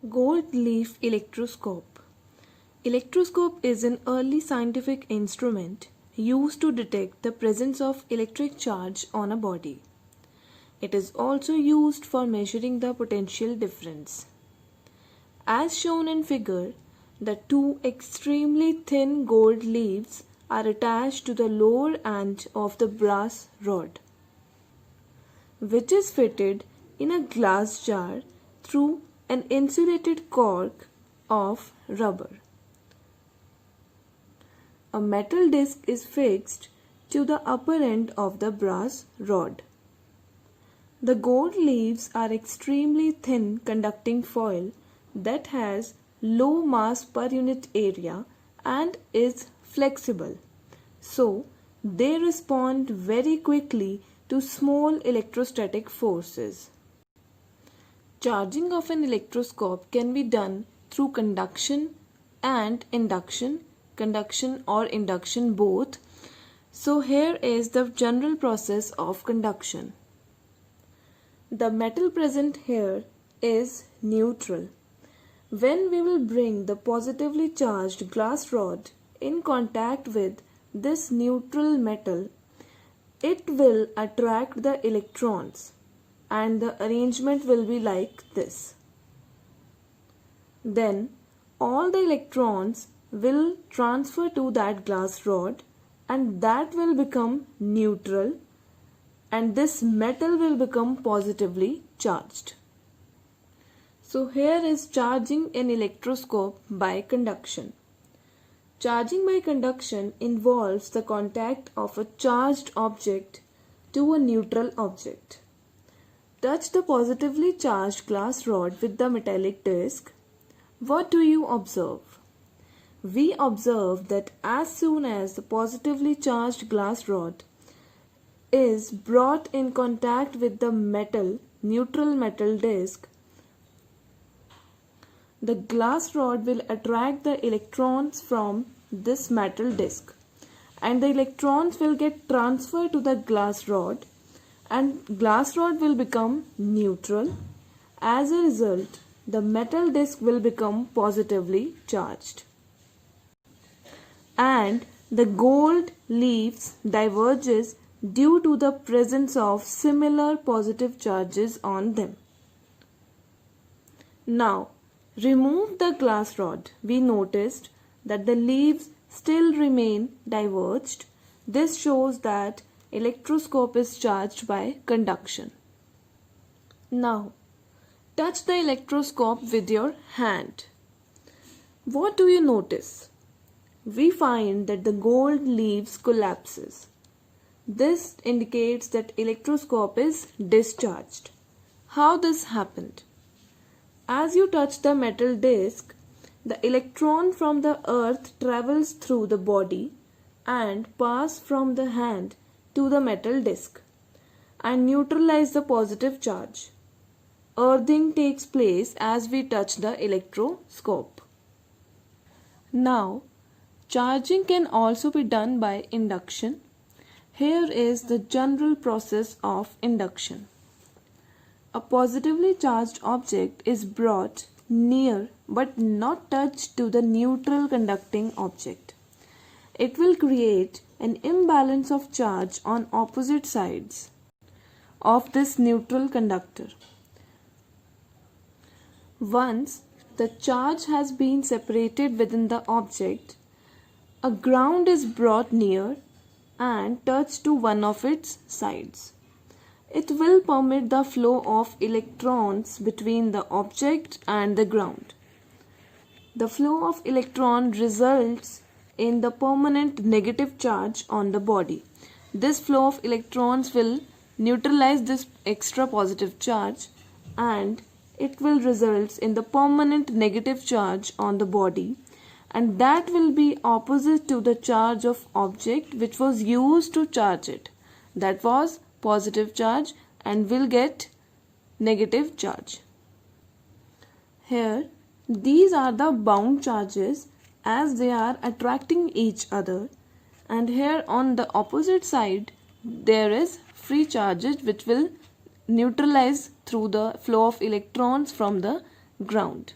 Gold leaf electroscope. Electroscope is an early scientific instrument used to detect the presence of electric charge on a body. It is also used for measuring the potential difference. As shown in figure, the two extremely thin gold leaves are attached to the lower end of the brass rod, which is fitted in a glass jar through an insulated cork of rubber. A metal disc is fixed to the upper end of the brass rod. The gold leaves are extremely thin conducting foil that has low mass per unit area and is flexible, so they respond very quickly to small electrostatic forces. Charging of an electroscope can be done through conduction and induction, conduction or induction both. So here is the general process of conduction. The metal present here is neutral. When we will bring the positively charged glass rod in contact with this neutral metal, it will attract the electrons and the arrangement will be like this. Then all the electrons will transfer to that glass rod and that will become neutral and this metal will become positively charged. So here is charging an electroscope by conduction. Charging by conduction involves the contact of a charged object to a neutral object. Touch the positively charged glass rod with the metallic disc. What do you observe? We observe that as soon as the positively charged glass rod is brought in contact with the neutral metal disc, the glass rod will attract the electrons from this metal disc and the electrons will get transferred to the glass rod and glass rod will become neutral. As a result, the metal disc will become positively charged and the gold leaves diverges due to the presence of similar positive charges on them. Now, remove the glass rod. We noticed that the leaves still remain diverged. This shows that electroscope is charged by conduction. Now, touch the electroscope with your hand. What do you notice? We find that the gold leaves collapses. This indicates that electroscope is discharged. How this happened? As you touch the metal disc, the electron from the earth travels through the body and pass from the hand to the metal disc and neutralize the positive charge. Earthing takes place as we touch the electroscope. Now, charging can also be done by induction. Here is the general process of induction. A positively charged object is brought near but not touched to the neutral conducting object. It will create an imbalance of charge on opposite sides of this neutral conductor. Once the charge has been separated within the object, a ground is brought near and touched to one of its sides. It will permit the flow of electrons between the object and the ground. The flow of electron results in the permanent negative charge on the body. This flow of electrons will neutralize this extra positive charge and it will result in the permanent negative charge on the body, and that will be opposite to the charge of object which was used to charge it. That was positive charge and will get negative charge. Here, these are the bound charges as they are attracting each other, and here on the opposite side there is free charges which will neutralize through the flow of electrons from the ground.